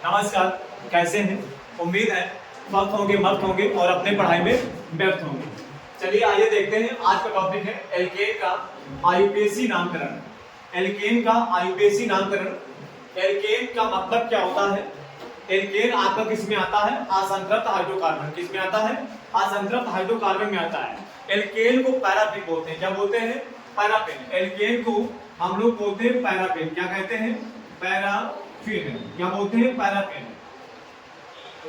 नमस्कार, कैसे हैं? उम्मीद है स्वस्थ होंगे, मस्त होंगे और अपने पढ़ाई में व्यस्त होंगे। चलिए आइए देखते हैं। आज का टॉपिक है एल्केन का आईयूपीएसी नामकरण। एल्केन का आईयूपीएसी नामकरण। एल्केन का मतलब क्या होता है? एल्केन आपका किस में आता है? असंतृप्त हाइड्रोकार्बन। किस में आता है? असंतृप्त हाइड्रोकार्बन में आता है। एल्केन को पैराफिन बोलते हैं। क्या बोलते हैं? पैराफिन। एल्केन को हम लोग बोलते हैं पैराफिन। क्या कहते हैं? पैराफिन। क्या बोलते हैं? पैराफिन।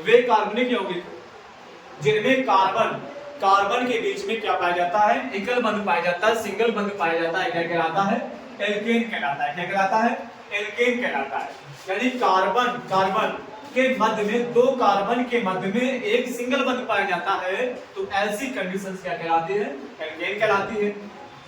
वे कार्बनिक यौगिक जिनमें कार्बन के बीच में क्या पाया जाता है? एकल बंध पाया जाता है, सिंगल बंध पाया जाता है। क्या कहलाता है? एल्केन कहलाता है। क्या कहलाता है? एल्केन कहलाता है। यानी कार्बन के मध्य में, दो कार्बन के मध्य में एक सिंगल बंध पाया जाता है, तो ऐसी कंडीशंस क्या कहलाती है? एल्केन कहलाती है।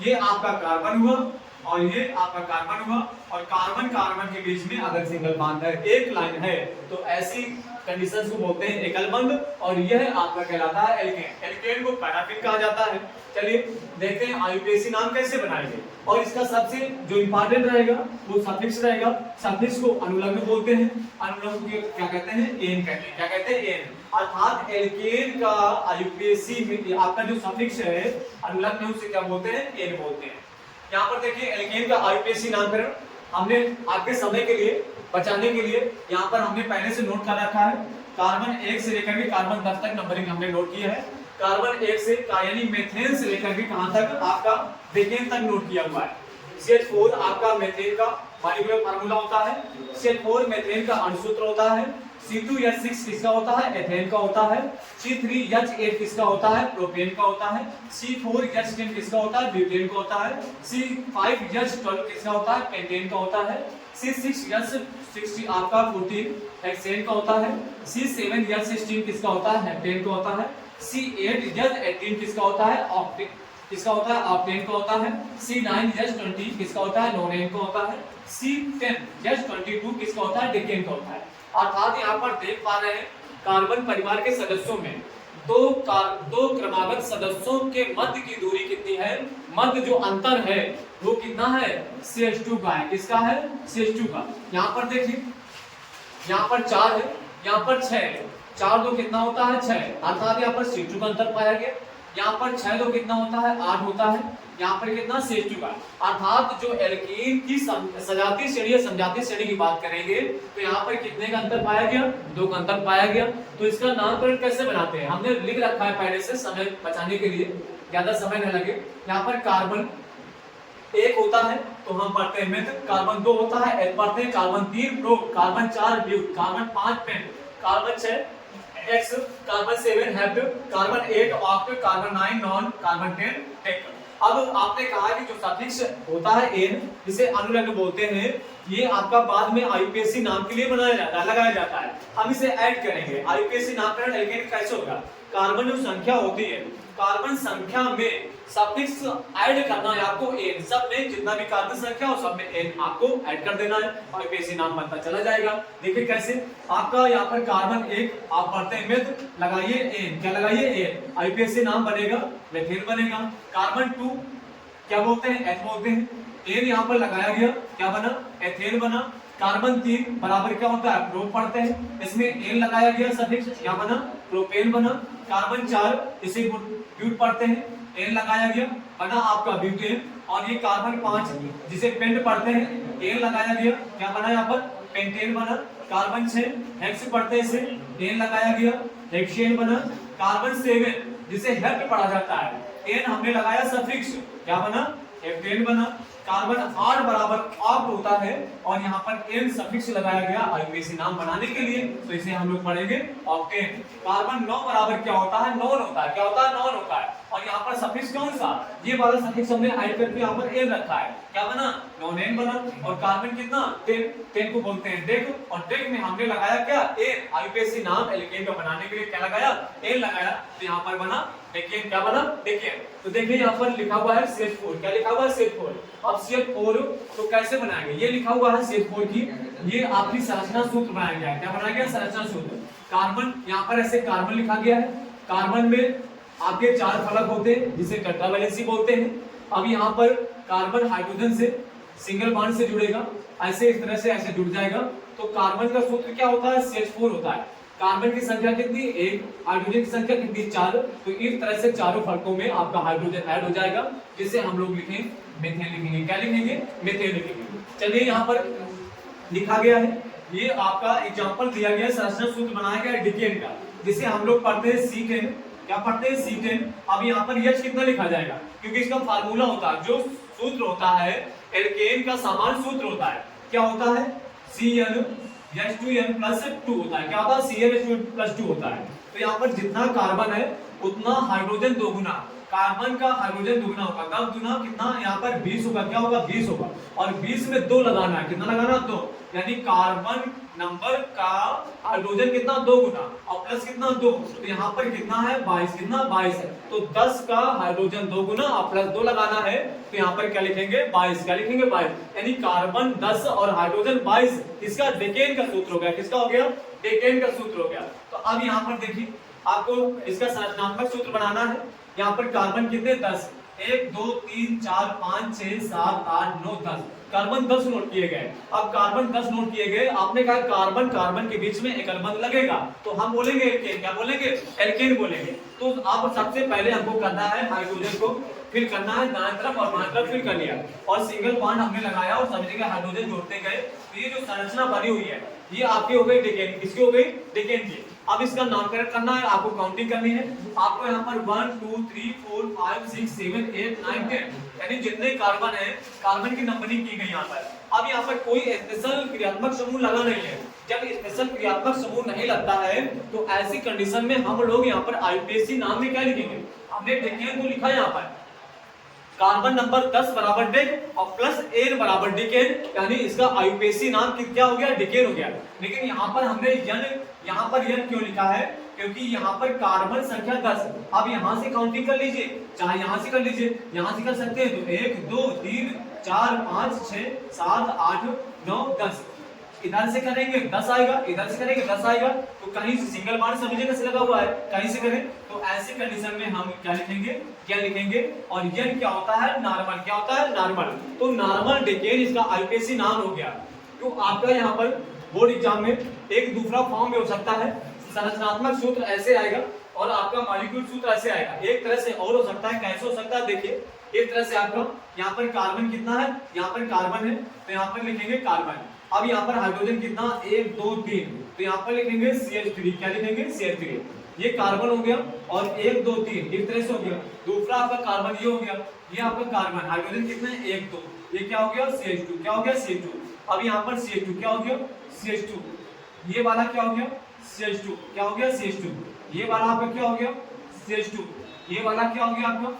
ये आपका कार्बन हुआ और ये आपका कार्बन हुआ, और कार्बन के बीच में अगर सिंगल बॉन्ड है, एक लाइन है, तो ऐसी कंडीशंस को बोलते हैं एकल बंध, और यह आपका कहलाता है एल्केन। एल्केन को पैराफिन कहा जाता है। चलिए देखते हैं आईयूपीएसी नाम कैसे बनाएंगे। और इसका सबसे जो इंपॉर्टेंट रहेगा वो सफिक्स रहेगा। सफिक्स को अनुलग्न बोलते हैं। अनुलग्न को क्या कहते हैं? एन कहते हैं। क्या कहते हैं? एन। अर्थात एल्केन का आईयूपीएसी में आपका जो सफिक्स है अनुलग्न, उसे क्या बोलते हैं? एन बोलते हैं। यहाँ पर देखिए एल्केन का आईयूपीएसी नामकरण हमने आपके समय के लिए बचाने के लिए यहाँ पर हमने पहले से नोट कर रखा है। कार्बन 1 से लेकर के कार्बन 10 तक नंबरिंग हमने नोट किया है। कार्बन 1 से यानी मेथेन से लेकर के कहां तक? आपका डेकेन तक नोट किया हुआ है। CH4 आपका मेथेन का मॉलिक्यूलर फार्मूला होता है। CH4 मेथेन का अणुसूत्र होता है। C2H6 किसका होता है? एथेन का होता है। C3H8 किसका होता है? प्रोपेन का होता है। C4H10 किसका होता है? ब्यूटेन का होता है। C5H12 किसका होता है? पेंटेन का होता है। C6H60 आपका 14 हेक्सेन का होता है। C7H16 किसका होता है? हेप्टेन का होता है। C8H18 किसका होता है? ऑक्टेन किसका होता है? ऑक्टेन का होता है। C9H20 किसका होता है? नोनेन का होता है। C10H22 किसका होता है? डेकेन का होता है। अर्थात यहाँ पर देख पा रहे हैं कार्बन परिवार के सदस्यों में दो क्रमागत सदस्यों के मध्य की दूरी कितनी है? मध्य जो अंतर है वो कितना है? CH2 का है। किसका है? CH2 का। यहाँ पर देखिए, यहाँ पर 4 है, यहाँ पर 6 है। 4 2 कितना होता है? 6। अर्थात यहाँ पर CH2 का अंतर पाया गया। यहाँ पर 6 2 कितना होता है? 8 होता है। यहाँ पर कितना? CH2 का। अर्थात जो एल्कीन की सजातीय श्रेणी या समजातीय श्रेणी की बात करेंगे तो यहाँ पर कितने का अंतर पाया गया? 2 का अंतर पाया गया। तो इसका नामकरण कैसे बनाते हैं? हमने लिख रखा है पहले से, समय बचाने के लिए, ज्यादा समय न लगे। यहाँ पर कार्बन 1 होता है तो हम पढ़ते हैं मेथ। कार्बन 2 होता है, एल पढ़ते हैं। Carbon 3 pro, carbon 4 but, carbon 5 pent, carbon 6 hex, carbon 7 hept, carbon 8 oct, carbon 9 non, carbon 10 टेक। अब आपने कहा कि जो सफिक्स होता है एन, जिसे अनुलग्न बोलते हैं, ये आपका बाद में आईयूपीएसी नाम के लिए बनाया जाता है, लगाया जाता है। हम इसे ऐड करेंगे। आईयूपीएसी नामकरण एल्केन कैसे होगा? कार्बन जो संख्या होती है, कार्बन संख्या में सफिक्स ऐड करना है आपको एन। सब में जितना भी कार्बन संख्या हो सब में एन आपको ऐड कर देना है और आईयूपीएसी नाम बनता चला जाएगा। देखिए कैसे। आपका यहाँ पर कार्बन 1 आप पढ़ते हैं मेथ, लगाइए एन। क्या लगाइए? एन। आईयूपीएसी नाम बनेगा मेथेन बनेगा। कार्बन 2 क्या बोलते हैं? एथ बोलते हैं। एन यहाँ पर लगाया गया, क्या बना? एथेन बना। कार्बन 3 बराबर क्या होता है? प्रो पढ़ते हैं, इसमें एन लगाया गया सफिक्स, क्या बना? प्रोपेन बना। कार्बन 4 इसे ब्यूट पढ़ते हैं, एन लगाया गया, बना आपका ब्यूटेन। और ये कार्बन 5 जिसे पेंट पढ़ते हैं, एन लगाया गया, क्या बना? यहाँ पर पेंटेन बना। कार्बन 6 हेक्स पढ़ते हैं, इसे एन लगाया गया, हेक्सेन बना। कार्बन 7 जिसे हेप्ट पढ़ा जाता है, एन हमने लगाया सफिक्स, क्या बना? हेप्टेन बना। कार्बन 8 बराबर ऑक्ट होता है और यहाँ पर एन सफिक्स लगाया गया आईयूपीएसी नाम बनाने के लिए, तो इसे हम लोग पढ़ेंगे ऑक्टेन। कार्बन 9 बराबर क्या होता है? नॉन होता है। क्या होता है? नॉन होता है। और यहाँ पर सफिक्स कौन सा? ये वाला सफिक्स हमने ऐड करके यहाँ पर एन रखा है, क्या बना? नॉनेन बना। और कार्बन कितना? 10 को बोलते हैं डेक, और डेक में हमने लगाया क्या? एन। आईयूपीएसी नाम एल्केन का बनाने के लिए क्या लगाया? एन लगाया, तो यहाँ पर बना डेकेन। क्या बना? डेकेन। तो देखिए यहाँ पर लिखा हुआ है CH4। क्या लिखा हुआ है? CH4। अब CH4 तो कैसे बनाएंगे? ये लिखा हुआ है CH4 की, ये आपकी संरचना सूत्र बनाया गया है। क्या बनाया गया? संरचना सूत्र। कार्बन यहाँ पर ऐसे कार्बन लिखा गया है। कार्बन में आपके 4 फलक होते हैं जिसे टेट्रावैलेंसी बोलते हैं। अब यहाँ पर कार्बन हाइड्रोजन से सिंगल बॉन्ड से जुड़ेगा, ऐसे इस तरह से ऐसे जुड़ जाएगा, तो कार्बन का सूत्र क्या होता है, CH4 होता है। कार्बन की संख्या कितनी, 1, हाइड्रोजन की संख्या कितनी, 4। तो इस तरह से चारों फलकों में आपका हाइड्रोजन ऐड हो जाएगा, जिसे हम लोग लिखेंगे मीथेन लिखेंगे। क्या लिखेंगे, मीथेन लिखेंगे। चलिए यहाँ पर लिखा गया है, ये आपका एग्जांपल दिया गया है, संरचना सूत्र बनाया गया है डिकेन का, जिसे हम लोग पढ़ते हैं C10। क्या पढ़ते हैं, C10। अब यहाँ पर H कितना लिखा जाएगा, क्योंकि इसका फार्मूला होता है, जो सूत्र होता है एल्केन का समान सूत्र होता है, क्या होता है, CnH2n+2 होता है। क्या होता है, CnH2n+2 होता है। तो यहाँ पर जितना कार्बन है उतना हाइड्रोजन दोगुना, कार्बन का हाइड्रोजन दुगना होगा, कब दुगना, कितना, यहाँ पर 20 होगा। क्या होगा, 20 होगा, और 20 में 2 लगाना है, कितना लगाना, 2, यानी कार्बन नंबर का हाइड्रोजन कितना, 2 गुना, और प्लस कितना, 2, तो यहाँ पर कितना है, 22, कितना, 22 है। तो 10 का हाइड्रोजन 2 गुना और प्लस 2 लगाना है, तो यहाँ पर क्या लिखेंगे, 22। क्या लिखेंगे, 22, यानी कार्बन 10 और हाइड्रोजन 22, इसका डेकेन का सूत्र हो गया। किसका हो गया, डेकेन का सूत्र हो गया। तो अब यहाँ पर देखिए, आपको इसका संरचनात्मक सूत्र बनाना है। यहाँ पर कार्बन कितने, 10, 1 2 3 4 5 6 7 8 9 10, कार्बन 10 नोट किए गए। अब कार्बन 10 नोट किए गए, आपने कहा कार्बन कार्बन के बीच में एकल बंध लगेगा, तो हम बोलेंगे एल्केन। क्या बोलेंगे, एल्केन बोलेंगे। तो आप सबसे पहले हमको करना है हाइड्रोजन को, फिर करना है दाएं तरफ और बाएं तरफ, फिर कर लिया, और सिंगल बॉन्ड हमने लगाया और सभी जगह हाइड्रोजन जोड़ते गए। तो ये जो संरचना बनी हुई है, ये आपकी हो गई डेकेन। किसकी हो गई, डेकेन की। अब इसका नामकरण करना है, आपको काउंटिंग करनी है। आपको यहाँ पर 1 2 3 4 5 6 7 8 9 10, यानी जितने कार्बन है, कार्बन की नंबरिंग की गई यहाँ पर। अब यहाँ पर कोई स्पेशल क्रियात्मक समूह लगा नहीं है। जब स्पेशल क्रियात्मक समूह नहीं लगता है, तो ऐसी कंडीशन में हम लोग यहाँ पर आईयूपीएसी नाम में क्या लिखेंगे, हमने डेकेन को लिखा है यहाँ पर, कार्बन नंबर 10 बराबर डेक और प्लस एन बराबर डिकेन, यानी इसका आईयूपीएसी नाम क्या हो गया, डिकेन हो गया। लेकिन यहाँ पर हमने यहाँ पर यन क्यों लिखा है, क्योंकि यहाँ पर कार्बन संख्या 10। अब यहाँ से काउंटिंग कर लीजिए, चाहे यहाँ से कर लीजिए, यहाँ से कर सकते हैं, तो 1 2 3 4 5 6 7 8 9 10, इधर से करेंगे 10 आएगा, इधर से करेंगे 10 आएगा। तो कहीं से सिंगल बॉन्ड सभी जगह से लगा हुआ है, कहीं से करें, तो ऐसी कंडीशन में हम क्या लिखेंगे, क्या लिखेंगे, और यन क्या होता है, नॉर्मल। क्या होता है, नॉर्मल। तो नॉर्मल डिकेन इसका आईयूपीएसी नाम हो गया। तो आपका यहाँ पर बोर्ड एग्जाम में एक दूसरा फॉर्म में हो सकता है, संरचनात्मक सूत्र ऐसे आएगा और आपका मॉलिक्यूल सूत्र ऐसे आएगा। एक तरह से और हो सकता है, कैसे हो सकता है, देखिए, एक तरह से आपका यहाँ पर कार्बन कितना है, यहाँ पर कार्बन है, तो यहाँ पर लिखेंगे कार्बन। अब यहाँ पर हाइड्रोजन कितना, 1 2 3, तो यहाँ पर लिखेंगे CH3। क्या लिखेंगे, CH3। ये कार्बन हो गया, और 1 2 3 इस तरह से हो गया। दूसरा आपका कार्बन ये हो गया, ये आपका कार्बन, हाइड्रोजन कितने, 1 2, ये क्या हो गया, CH2। क्या हो गया, CH2। अब यहाँ पर CH2 क्या हो गया, CH2। ये वाला क्या हो गया, CH2। क्या हो गया, CH2। ये वाला आपका क्या हो गया, CH2। ये वाला क्या हो गया आपका,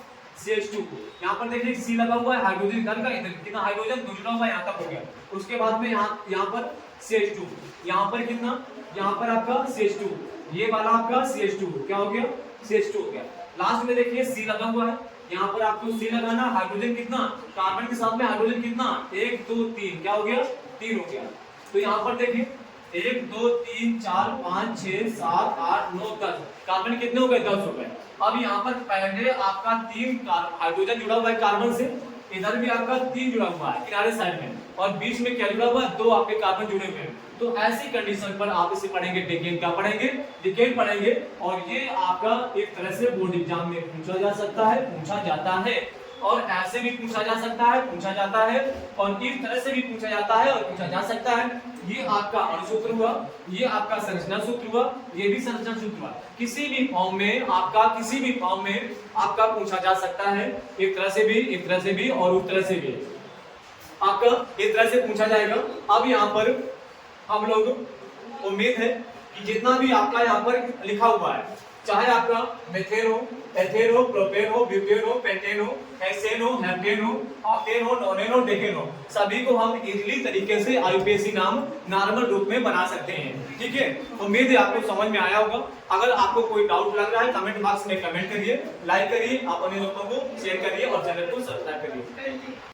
CH2। यहाँ पर देखिए C लगा हुआ है, हाइड्रोजन इधर का, इधर कितना हाइड्रोजन जुड़ा हुआ है, यहाँ तक हो गया। उसके बाद में यहाँ पर CH2, यहाँ पर कितना, यहाँ पर आपका CH2, ये वाला आपका CH2। क्या हो गया, CH2 हो गया। लास्ट में देखिए C लगा हुआ है, यहाँ पर आपको C लगाना, हाइड्रोजन कितना, कार्बन के साथ में हाइड्रोजन कितना, 1 2 3, क्या हो गया, 3 हो गया। तो यहाँ पर देखिए 1 2 3 4 5 6 7 8 9 10, कार्बन कितने हो गए, 10 हो गए। अब यहाँ पर पहले आपका 3 हाइड्रोजन जुड़ा हुआ है कार्बन से, इधर भी आपका 3 जुड़ा हुआ है किनारे साइड में, और बीच में क्या जुड़ा हुआ है, 2 आपके कार्बन जुड़े हुए हैं। तो ऐसी कंडीशन पर आप इसे पढ़ेंगे, डेकेन का पढ़ेंगे, डिकेन पढ़ेंगे, और ये आपका एक तरह से बोर्ड एग्जाम में पूछा जा सकता है, पूछा जाता है, और ऐसे भी पूछा जा सकता है, पूछा जाता है, और इस तरह से भी पूछा जाता है और पूछा जा सकता है। ये आपका अणुसूत्र हुआ, ये आपका संरचना सूत्र हुआ, ये भी संरचना सूत्र हुआ। किसी भी फॉर्म में आपका, किसी भी फॉर्म में आपका पूछा जा सकता है, एक तरह से भी, एक तरह से भी, और उस तरह से भी आपका एक तरह से पूछा जाएगा। अब यहाँ पर हम लोग, उम्मीद है कि जितना भी आपका यहाँ पर लिखा हुआ है, चाहे आपका मेथेन हो, एथेन हो, प्रोपेन हो, ब्यूटेन हो, पेंटेन हो, हेक्सेन हो, हेप्टेन हो, ऑक्टेन हो, नोनेन हो, डेकेन हो, सभी को हम इजीली तरीके से आईयूपीएसी नाम नॉर्मल रूप में बना सकते हैं। ठीक है, उम्मीद है आपको समझ में आया होगा। अगर आपको कोई डाउट लग रहा है, कमेंट बॉक्स में कमेंट करिए, लाइक करिए, अपने दोस्तों को शेयर करिए और चैनल को सब्सक्राइब करिए।